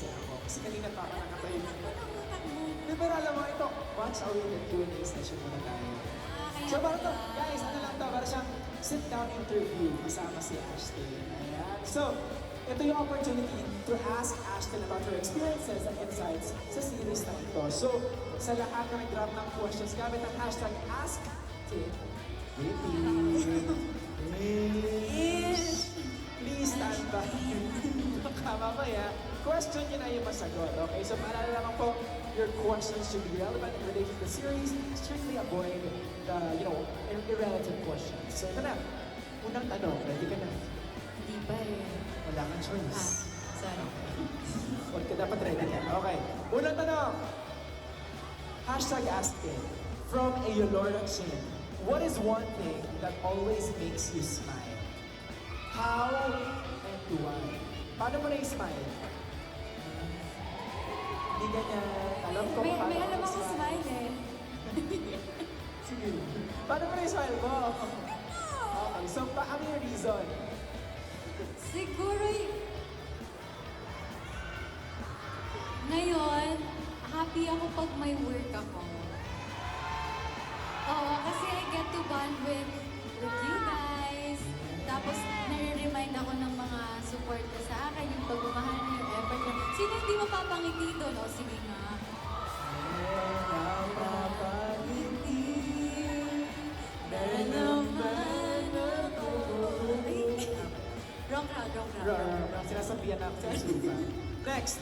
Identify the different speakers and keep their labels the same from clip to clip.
Speaker 1: kasi ako. Kasi kanina pa ako nakatayo. Di ba alam mo, ito, once a week ng Q&A session muna tayo. So parang to, guys, ano lang to, parang siyang sit-down interview kasama si Ashton. Ayan. So, ito yung opportunity to ask Ashton about her experiences and insights sa series na ito. So, sa lahat na nag-drop ng questions, gamit ang hashtag AskTitWitty. Please stand by. Baka mamaya, question nyo na yung masagot. Okay, so maalala naman po, your questions should be relevant in relation to the series. Strictly avoid the, irrelevant questions. So ito na, unang tanong, ready ka na?
Speaker 2: Hindi pa eh.
Speaker 1: Wala kang choice.
Speaker 2: Sorry.
Speaker 1: Huwag ka dapat ready ka. Okay, unang tanong. Hashtag asking. From a Yolora Chin, what is one thing that always makes you smile? How and why? Paano mo na-smile? Hindi ganyan. Alam ko
Speaker 2: May
Speaker 1: paano
Speaker 2: alam
Speaker 1: mo
Speaker 2: ako smile eh.
Speaker 1: Sige. Paano mo na-smile mo? Okay, so ano yung reason?
Speaker 2: Siguro ngayon, happy ako pag may work ako. Oo, kasi I get to bond with you guys. Tapos, nare-remind ako ng mga support ko sa akin, yung pagmamahal niyo, yung effort niyo. Sino hindi mapapangiti doon? O, sige nga.
Speaker 1: Napapangiti na naman ako.
Speaker 2: Wrong crowd.
Speaker 1: Sinasabihan na ako sa Shiva. Next,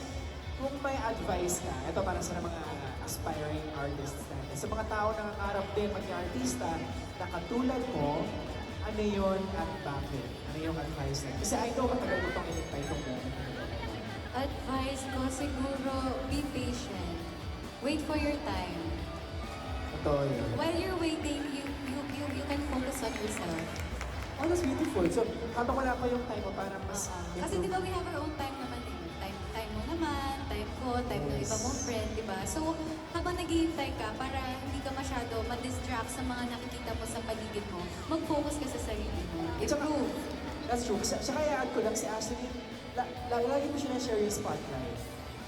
Speaker 1: kung may advice ka, ito para sa mga aspiring artists natin. Sa mga tao na nangarap din maging artista, na katulad mo, ano yun at bakit? Ano yung advice na? Kasi I know matagal mo itong inintay itong moment.
Speaker 2: Advice ko siguro, be patient. Wait for your time.
Speaker 1: Ito yun.
Speaker 2: While you're waiting, you can focus on yourself.
Speaker 1: Oh, that's beautiful. So, habang wala pa yung time mo, parang mas...
Speaker 2: Kasi di ba we have our own time naman eh. Time mo naman, time ko, time ng iba mong friend, di ba? So, habang naghihintay ka, para hindi ka masyado ma-distract sa mga nakikita mo sa paligid mo, mag-focus ka sa sarili mo. Improve.
Speaker 1: That's true. Sa kaya add ko lang si Ashley, lagi mo siya na-share yung spotlight.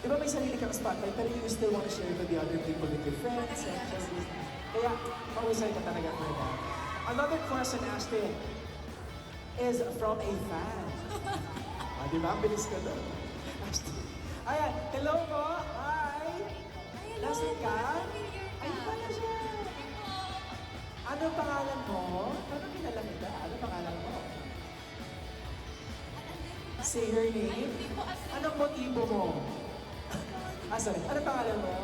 Speaker 1: Di ba may sarili kang spotlight, pero you still want to share it with the other people, with your friends, and just... Kaya, mahusay ka talaga for that. Another question, Ashley, is from a fan. Di ba? Ang bilis ko doon. Ashley. Ayan, hello po. Hi.
Speaker 2: Hello,
Speaker 1: Nasaan ka?
Speaker 2: familiar ka.
Speaker 1: Ayun pala siya. Ano pangalan mo? Paano kilala kita? Ano pangalan mo? Say your name. Anong motibo mo? Sorry. Ano pangalan mo?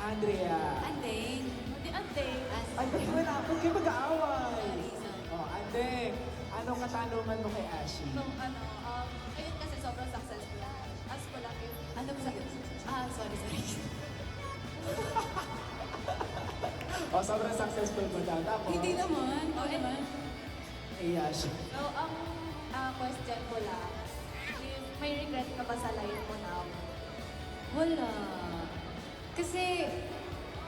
Speaker 1: Andrea.
Speaker 2: Andeng.
Speaker 3: Hindi, ante.
Speaker 1: Ay, ba't ba't kayo mag-aaway? Oh, Andeng. Anong katanungan mo kay Ashi?
Speaker 3: Nung ayun kasi sobrang successful. As ko lang yun.
Speaker 2: Ano ba yun? Sorry.
Speaker 1: Oh, sobrang successful mo daw. Tapos?
Speaker 2: Hindi naman. Oo naman.
Speaker 1: Ay, Ashi.
Speaker 3: So, ang question ko lang, if may regret ka ba sa life mo now?
Speaker 2: Wala. Kasi,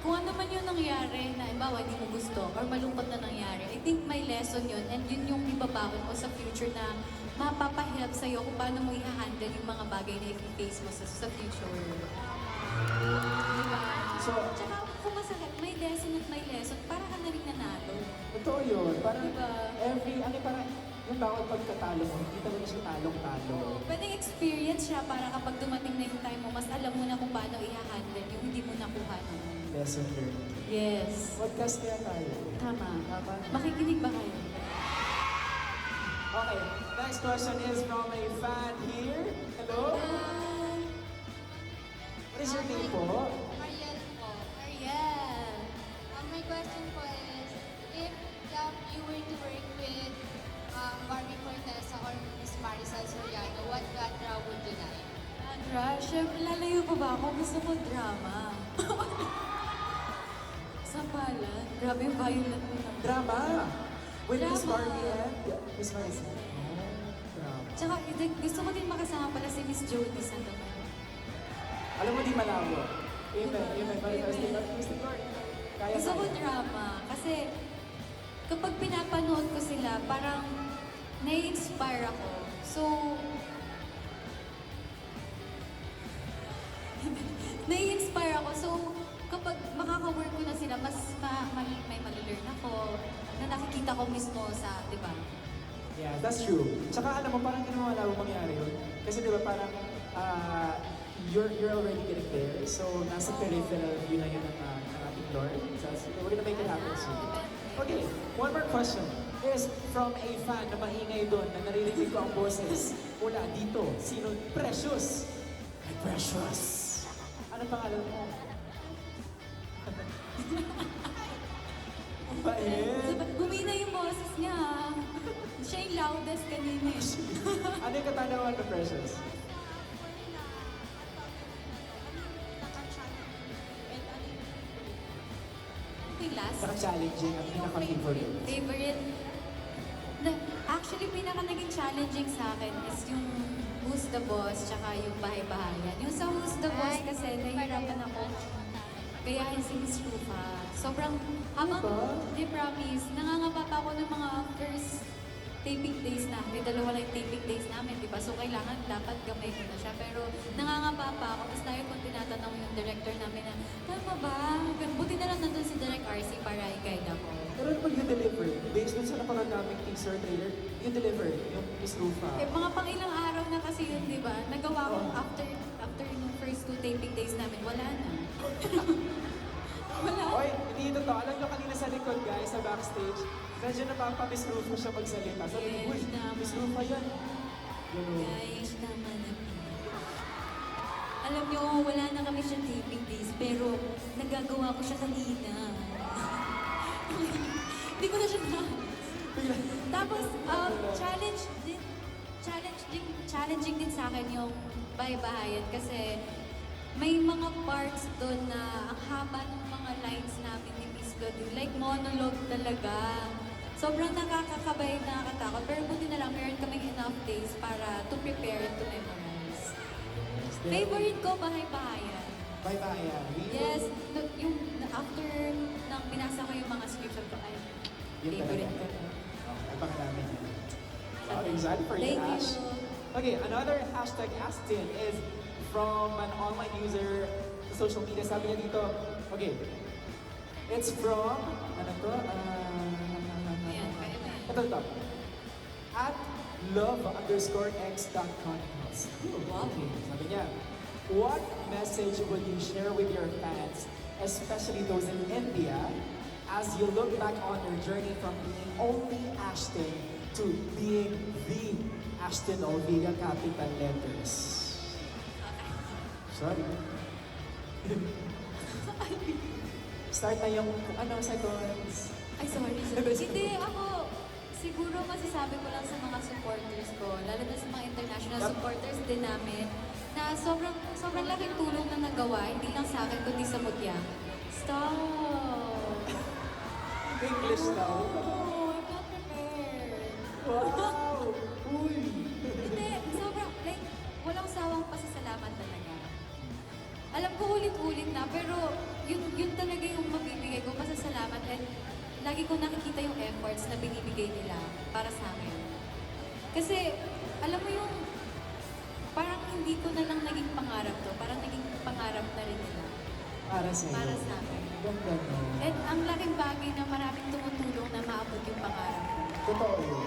Speaker 2: kung ano man yung nangyari na imbawa hindi mo gusto or malungkot na nangyari, I think may lesson yun and yun yung ibabaon mo sa future na mapapahilap sa'yo kung paano mo i-handle yung mga bagay na i-face mo sa future. Diba?
Speaker 1: So,
Speaker 2: Tsaka kung masakit, may lesson at may lesson, para ka na rin nanalo.
Speaker 1: totoo yun. Parang
Speaker 2: Diba?
Speaker 1: parang yung bawat pagkatalo mo, hindi talaga siya talong-talo.
Speaker 2: Pwedeng experience siya para kapag dumating na yung time mo, mas alam mo na kung paano i-handle yung hindi mo nakuha noon.
Speaker 1: Lesson learned.
Speaker 2: Yes.
Speaker 1: Podcast kaya tayo.
Speaker 2: Tama.
Speaker 1: Tama.
Speaker 2: Makikinig ba kayo?
Speaker 1: Okay, next question is from a fan here. Hello? What is your name po?
Speaker 4: Mariel po.
Speaker 2: Ariel.
Speaker 4: My question po is, if you were to work with Barbie Cortesa or Miss Maricel Soriano, what genre would you like?
Speaker 2: Syempre, lalayo pa ba ako? Gusto ko drama. Sampalan. Grabe yung violent mo na.
Speaker 1: Drama. With Miss
Speaker 2: Drama.
Speaker 1: Barbie and Miss Maricel. Drama.
Speaker 2: Tsaka, gusto ko din makasama pala si Miss Jody Sandoval.
Speaker 1: Alam mo, di malabo. Amen. Manifesting Mr. Lord. Kaya
Speaker 2: Gusto ko
Speaker 1: kaya.
Speaker 2: drama. Kasi, kapag pinapanood ko sila, parang nai-inspire ako. So, nai-inspire ako. So, kapag makaka-work ko na sila, mas may malilearn ako na nakikita ko mismo sa, di ba?
Speaker 1: Yeah, that's true. Tsaka alam mo, parang hindi mo malabo mangyari yun. Kasi di ba parang you're already getting there. So, nasa peripheral view na yun ng ating Lord. So, we're gonna make it happen soon. Okay, one more question. Is from a fan na maingay doon na naririnig ko ang boses mula dito. Sino? Precious! Ay, Precious! Ano pangalan mo? Ang bait!
Speaker 2: Bumina yung boses niya. Siya yung loudest kanina eh.
Speaker 1: Ano yung katanungan mo, Precious?
Speaker 2: Yung last,
Speaker 1: Naka-challenging at pinaka-favorite.
Speaker 2: favorite, actually, pinaka naging challenging sa akin is yung Who's the Boss, tsaka yung Bahay-Bahayan. Yung sa Who's the Boss kasi, nahihirapan ako gayahin si Miss Rufa. Sobrang, habang, di promise, nangangapa pa ako ng mga first taping days namin. Dalawa lang yung taping days namin, di ba? So, kailangan dapat gamay ko na siya. Pero, nangangapa pa ako. Tapos tayo kung tinatanong yung director namin na, tama ba? Buti na lang nandun si Direk RC para i-guide ako.
Speaker 1: Pero ano pag you deliver? Based dun sa napanood namin teaser trailer, you deliver yung Miss Rufa.
Speaker 2: Eh, mga pang ilang araw na kasi yun, di ba? Nagawa ko after yung first 2 taping days namin, wala na. Wala.
Speaker 1: Oy, hindi ito to. Alam nyo kanina sa likod, guys, sa backstage, medyo napapa-Miss Rufa siya magsalita. Sabi ko, uy, Miss Rufa yan. Ganun.
Speaker 2: Guys, naman na. Alam nyo, wala na kami siyang taping days, pero nagagawa ko siya kanina. Hindi ko na siya na. Tapos, challenging din sa akin yung Bahay-Bahayan kasi may mga parts doon na ang haba ng mga lines namin ni Miss Lodi. Like monologue talaga. Sobrang nakakakabay, nakakatakot. Pero buti na lang, meron kaming enough days para to prepare and to memorize. Favorite ko, Bahay-Bahayan.
Speaker 1: Bye-bye, yan.
Speaker 2: Yes, yung after nang binasa ko yung mga scripts, sabi ko, ay,
Speaker 1: Yun
Speaker 2: favorite
Speaker 1: talaga.
Speaker 2: ko.
Speaker 1: Ay, baka namin yan. Wow, excited for you,
Speaker 2: Thank
Speaker 1: Ash.
Speaker 2: you.
Speaker 1: Okay, another hashtag Astin is from an online user sa social media. Sabi niya dito, okay, it's from, ano to?
Speaker 2: Ayan, kaya ba yan?
Speaker 1: Ito. At love_x.chronicles.
Speaker 2: Wow.
Speaker 1: Okay, sabi niya, what message would you share with your fans, especially those in India, as you look back on your journey from being only Ashton to being the Ashton Olvega capital letters? Sorry. Start na yung ano, seconds.
Speaker 2: Ay, sorry. Hindi, ako, siguro masasabi ko lang sa mga supporters ko, lalo na sa mga international supporters din namin, na sobrang laking tulong na nagawa, hindi lang sa akin, kundi sa Mutya. Stop!
Speaker 1: English now.
Speaker 2: Oh, I'm not prepared.
Speaker 1: Wow! Uy!
Speaker 2: Hindi, sobrang, like, walang sawang pasasalamat talaga. Alam ko ulit-ulit na, pero yun talaga yung mabibigay ko, pasasalamat, and lagi ko nakikita yung efforts na binibigay nila para sa akin. Kasi, alam mo yung, parang hindi ko na lang naging pangarap to, parang naging pangarap na rin nila.
Speaker 1: Para sa'yo.
Speaker 2: Para sa akin.
Speaker 1: Ganda no.
Speaker 2: And ang laking bagay na maraming tumutulong na maabot yung pangarap ko.
Speaker 1: Totoo yun.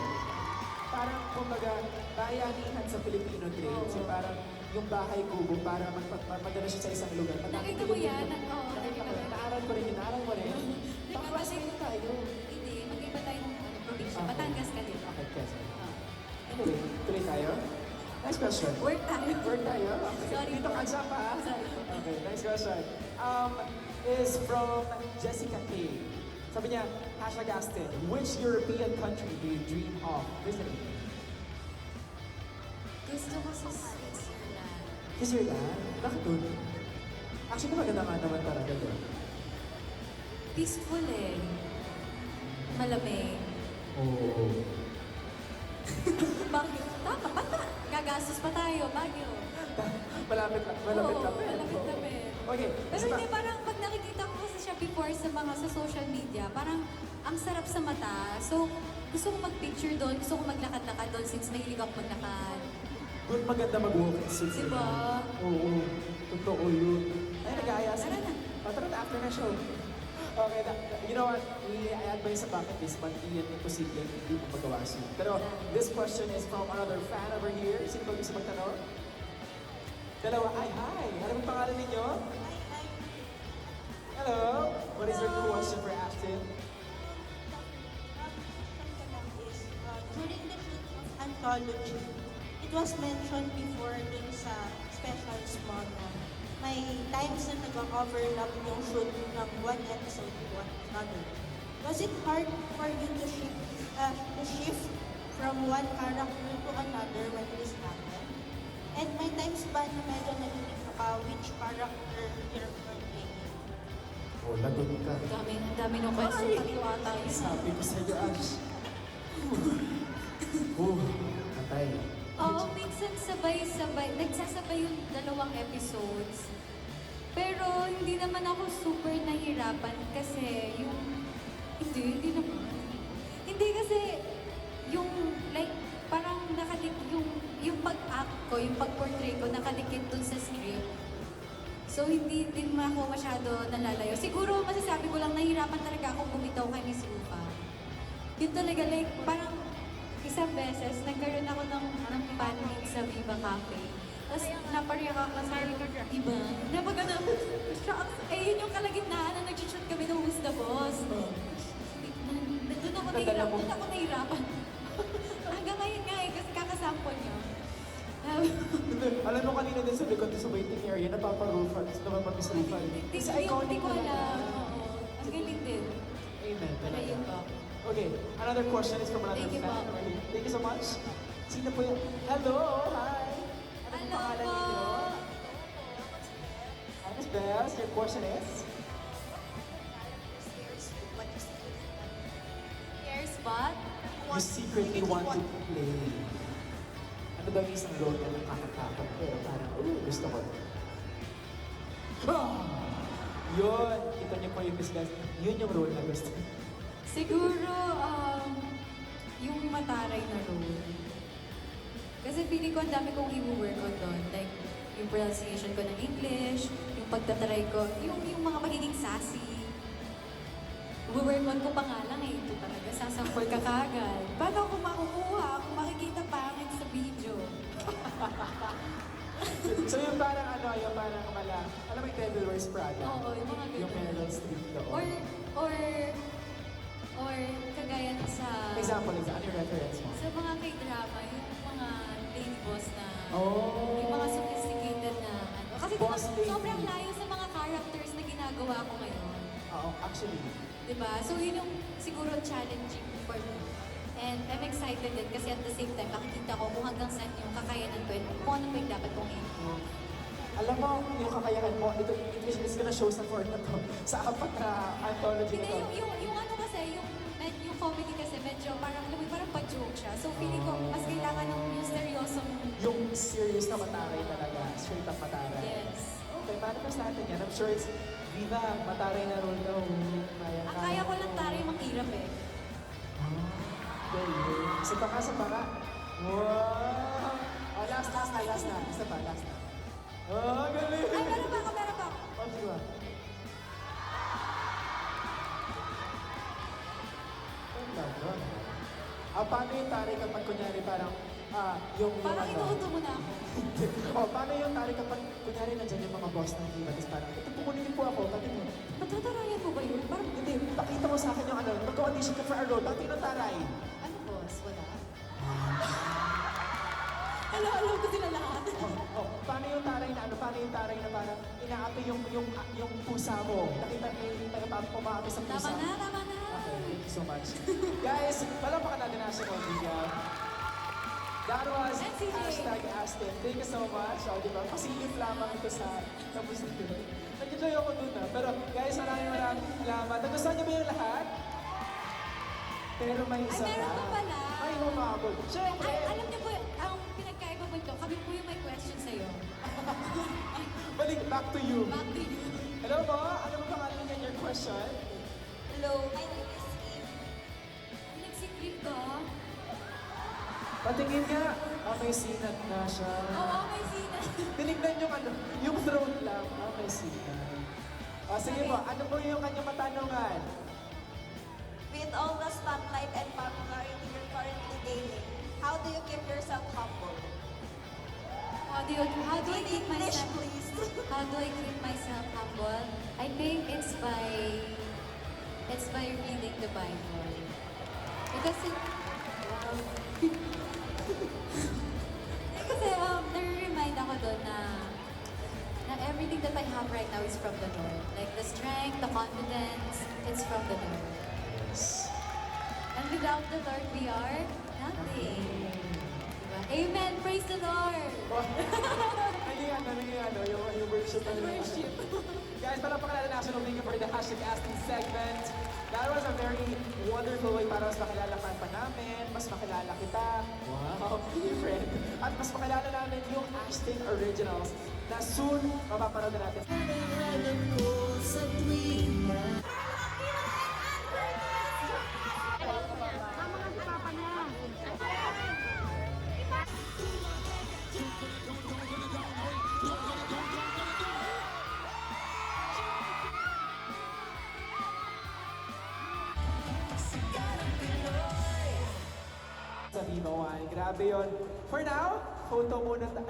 Speaker 1: Parang, kumbaga, bayanihan sa Filipino trade. So parang, yung bahay kubo para magdala siya sa isang lugar.
Speaker 2: Nakita mo yan? Oo,
Speaker 1: Nakita ko.
Speaker 2: nakita ko.
Speaker 1: Naaral ko rin yun. Naaral mo rin. Tapos na tayo.
Speaker 2: Hindi, mag-iba tayo ng probinsya.
Speaker 1: Okay.
Speaker 2: Batangas ka din.
Speaker 1: Okay, Quezon. Anyway, tuloy tayo. Next question.
Speaker 2: Work tayo.
Speaker 1: Work tayo? Okay.
Speaker 2: Sorry
Speaker 1: Dito
Speaker 2: po.
Speaker 1: ka siya pa.
Speaker 2: Sorry.
Speaker 1: Okay, next question. Is from Jessica K. Sabi niya, hashtag Aston, which European country do you dream of visiting?
Speaker 2: Gusto ko sa Switzerland.
Speaker 1: Switzerland? Bakit doon? Actually, maganda nga naman talaga doon.
Speaker 2: Peaceful eh. Malamig.
Speaker 1: Oo.
Speaker 2: Bakit? Tama, bata. Gagastos pa tayo, Baguio.
Speaker 1: Malapit
Speaker 2: Oo,
Speaker 1: lapit.
Speaker 2: malapit lapit.
Speaker 1: Okay.
Speaker 2: Pero
Speaker 1: isa pa.
Speaker 2: hindi, parang pag nakikita ko kasi siya before sa social media, parang ang sarap sa mata. So, gusto ko mag-picture doon, gusto ko maglakad-lakad doon since mahilig ako maglakad.
Speaker 1: Doon maganda mag-walk in Switzerland.
Speaker 2: Diba?
Speaker 1: Oo. Totoo yun. Ay, nag-aaya
Speaker 2: Tara na.
Speaker 1: Tara na, after na show. Okay, you know what? I-add ba yun sa bucket list, but iyan imposible, hindi mo magawa soon. Pero this question is from another fan over here. Sino ba gusto magtanong? Dalawa, ay, hi! Ano ang pangalan ninyo? Hello! What is your question for Ashton?
Speaker 5: During the shoot of Anthology, it was mentioned before dun sa specials mo na may times na nag-overlap yung shoot ng one episode to one another. Was it hard for you to shift from one character to another when this happened? And may times ba na medyo nalilito ka which character you're playing?
Speaker 1: Oh, lagot ka.
Speaker 2: Ang dami ng question. Tatlo ata yun.
Speaker 1: Sabi ko sa'yo, Ash. Oh, patay.
Speaker 2: Oo, minsan sabay-sabay. Nagsasabay yung dalawang episodes. Pero hindi naman ako super nahirapan kasi yung... Hindi naman. Hindi kasi yung like parang yung pag-act ko, yung pag-portray ko nakadikit dun sa script. So hindi din ako masyado nalalayo. Siguro masasabi ko lang nahirapan talaga akong bumitaw kay Miss Rufa. Yun talaga like parang isang beses nagkaroon ako ng pancake sa Viva Cafe. Tapos napariyak ako sa iba. Napagano, shocks. Eh yun yung kalagitnaan na nag-shoot kami ng Who's the Boss. Doon ako nahirapan. Hanggang ngayon nga eh, kasi kakasample niyo.
Speaker 1: Alam mo kanina din sa likod sa waiting area, napaparufan. Gusto naman mamisrufan. Kasi iconic
Speaker 2: ko
Speaker 1: talaga.
Speaker 2: alam. Oo. Ang galing din.
Speaker 1: Amen.
Speaker 2: Wala yun ba?
Speaker 1: Okay, another question is from another
Speaker 2: Thank you,
Speaker 1: fan.
Speaker 2: Bob.
Speaker 1: Thank you so much. Sino po yun? Hello! Hi! Ano
Speaker 2: Hello
Speaker 1: pangalan
Speaker 2: po!
Speaker 1: ninyo? Hi, Miss Bells. Your question is?
Speaker 2: Hair spot?
Speaker 1: You secretly want to play. Ano ba yung isang role na nakakatakot pero parang, gusto ko. Yun! Kita niyo po yung Miss Bells. Yun yung role na gusto.
Speaker 2: Siguro, yung mataray na role. Kasi feeling ko ang dami kong i-work on doon. Like, yung pronunciation ko ng English, yung pagtataray ko, yung mga magiging sassy. I-work on ko pa nga lang eh. Ito talaga, sasampol ka kagad. Paano ako makukuha kung makikita pangit sa video?
Speaker 1: So yung parang yung parang alam mo yung Devil Wears Prada?
Speaker 2: Oo, yung mga ganun.
Speaker 1: Yung Meryl Streep doon.
Speaker 2: Or kagaya na sa...
Speaker 1: Example, ano yung reference mo?
Speaker 2: Sa mga k-drama, yung mga lady boss na...
Speaker 1: Oh.
Speaker 2: Yung mga sophisticated na ano. Kasi
Speaker 1: Boss lady.
Speaker 2: sobrang layo sa mga characters na ginagawa ko ngayon.
Speaker 1: Oo, actually.
Speaker 2: Diba? So yun yung siguro challenging for me. And I'm excited din kasi at the same time, makikita ko kung hanggang saan yung kakayanan ko and kung ano pa yung dapat kong i-improve.
Speaker 1: Alam mo, yung kakayahan mo, ito is gonna show sa fourth na to, sa apat na anthology na
Speaker 2: Hindi,
Speaker 1: to.
Speaker 2: yung ano kasi, yung comedy kasi medyo parang, alam mo, parang pa-joke siya. So feeling ko, mas kailangan ng yung seryosong...
Speaker 1: Yung serious na mataray talaga, straight up mataray.
Speaker 2: Yes.
Speaker 1: Okay, manifest natin yan. I'm sure it's Viva, mataray na role daw.
Speaker 2: Ang kaya ko lang taray makirap eh.
Speaker 1: Galing. Sa baka. Wow! Oh, last na. Isa pa, last na. Oh, galing!
Speaker 2: Ay, meron pa ako.
Speaker 1: Oh, sige ba? Oh, lagot. Paano yung taray kapag kunyari parang, yung...
Speaker 2: Parang inuuto mo na ako.
Speaker 1: Paano yung taray kapag kunyari nandyan yung mga boss ng team, tapos parang, ito pukunin niyo po ako, pati mo.
Speaker 2: Matatarayan mo ba yun? Parang,
Speaker 1: Hindi, pakita mo sa akin yung mag-audition ka for a role, pati ng taray.
Speaker 2: ano boss? Wala. Alam ko sila lahat.
Speaker 1: Paano yung taray na paano yung taray na parang inaapi yung pusa mo? Nakita mo yung taga pumaapi sa pusa.
Speaker 2: Tama na.
Speaker 1: Okay, thank you so much. Guys, palamakan natin ang sa video. That was
Speaker 2: NCJ.
Speaker 1: #Aston. Thank you so much. O, diba? Pasilip lamang ito sa tapos nito. Nag-enjoy ako dun Pero guys, maraming salamat. Nagustuhan niyo ba yung lahat? Pero may isa
Speaker 2: Ay, meron pa pala.
Speaker 1: Ay, humabol. Siyempre.
Speaker 2: Ay, alam niyo po, ang pinagkaiba po ito, kami po yung may question sa'yo.
Speaker 1: Balik, back to you.
Speaker 2: Back to you.
Speaker 1: Hello po? Ano ba pangalan niya your question?
Speaker 5: Hello, my name is Eve.
Speaker 2: Nagsikrip ka?
Speaker 1: Patingin nga. May sinat na siya.
Speaker 2: Oo, may sina.
Speaker 1: Tinignan yung yung throat lang. Kusina. O, sige po, ano po yung kanyang matanungan?
Speaker 3: With all the spotlight and popularity you're currently gaining, how do you keep yourself humble?
Speaker 2: How do I keep
Speaker 3: English,
Speaker 2: myself
Speaker 3: please.
Speaker 2: How do I keep myself humble? I think it's by reading the Bible. Because kasi nare-remind ako doon na everything that I have right now is from the Lord. Like the strength, the confidence, it's from the Lord. And without the Lord, we are nothing. Diba? Amen! Praise the Lord!
Speaker 1: Yung worship. Guys, para pakilala natin, thank you for the hashtag asking segment. That was a very wonderful way para mas makilala ka pa namin, mas makilala kita. Wow, friend. At mas makilala namin yung Asting Originals na soon mapapanood na natin. Sa Viva One. Grabe yun. For now, photo muna tayo.